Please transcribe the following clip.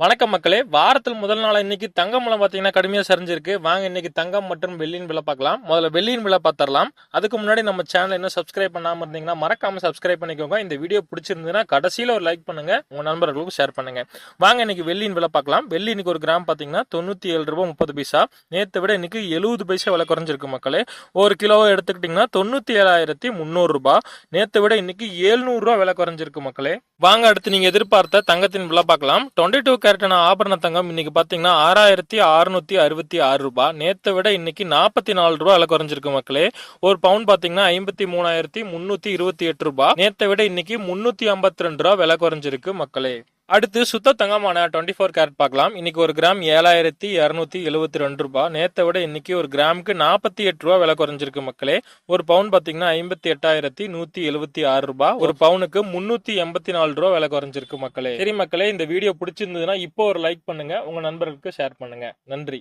வணக்கம் மக்களே. வாரத்தில் முதல் நாள் இன்னைக்கு தங்கம் விலை பார்த்தீங்கன்னா கடுமையா சரிஞ்சிருக்கு. வாங்க இன்னைக்கு தங்கம் மற்றும் வெள்ளியின் விலை பார்க்கலாம். முதல்ல வெள்ளியின் விலை பார்த்தரலாம். அதுக்கு முன்னாடி நம்ம சேனல் இன்னும் சப்ஸ்கிரைப் பண்ணாம இருந்தீங்கன்னா மறக்காம சப்ஸ்கிரைப் பண்ணிக்கோங்க. இந்த வீடியோ பிடிச்சிருந்ததுன்னா கடைசியில ஒரு லைக் பண்ணுங்க, உங்க நண்பர்களுக்கு ஷேர் பண்ணுங்க. வாங்க இன்னைக்கு வெள்ளியின் விலை பார்க்கலாம். வெள்ளி இன்னைக்கு ஒரு கிராம் பார்த்தீங்கன்னா 97 ரூபாய் 30 பைசா. நேற்றை விட இன்னைக்கு 70 பைசா விலை குறைஞ்சிருக்கு மக்களே. ஒரு கிலோவை எடுத்துக்கிட்டீங்கன்னா 97,300 ரூபாய். நேற்றை விட இன்னைக்கு 700 ரூபாய் விலை குறைஞ்சிருக்கு மக்களே. வாங்க அடுத்து நீங்க எதிர்பார்த்த தங்கத்தின் விலை பார்க்கலாம். 22 கேரட்டான ஆபரண தங்கம் இன்னைக்கு பாத்தீங்கன்னா 6,666 ரூபாய். நேத்தை விட இன்னைக்கு 44 ரூபாய் விலை குறைஞ்சிருக்கு மக்களே. ஒரு பவுன் பாத்தீங்கன்னா 53,328 ரூபாய். நேத்தை விட இன்னைக்கு 352 ரூபாய் விலை குறைஞ்சிருக்கு மக்களே. அடுத்து சுத்த தங்கமான 24 கேரட் பார்க்கலாம். இன்னைக்கு ஒரு கிராம் 7,272 ரூபாய். நேத்தை விட இன்னைக்கு ஒரு கிராமுக்கு 48 ரூபாய் விலை குறைஞ்சிருக்கு மக்களே. ஒரு பவுன் பாத்தீங்கன்னா 58,176 ரூபாய். ஒரு பவுனுக்கு 384 ரூபாய் விலை குறைஞ்சிருக்கு மக்களே. சரி மக்களே, இந்த வீடியோ பிடிச்சிருந்ததுன்னா இப்போ ஒரு லைக் பண்ணுங்க, உங்க நண்பர்களுக்கு ஷேர் பண்ணுங்க. நன்றி.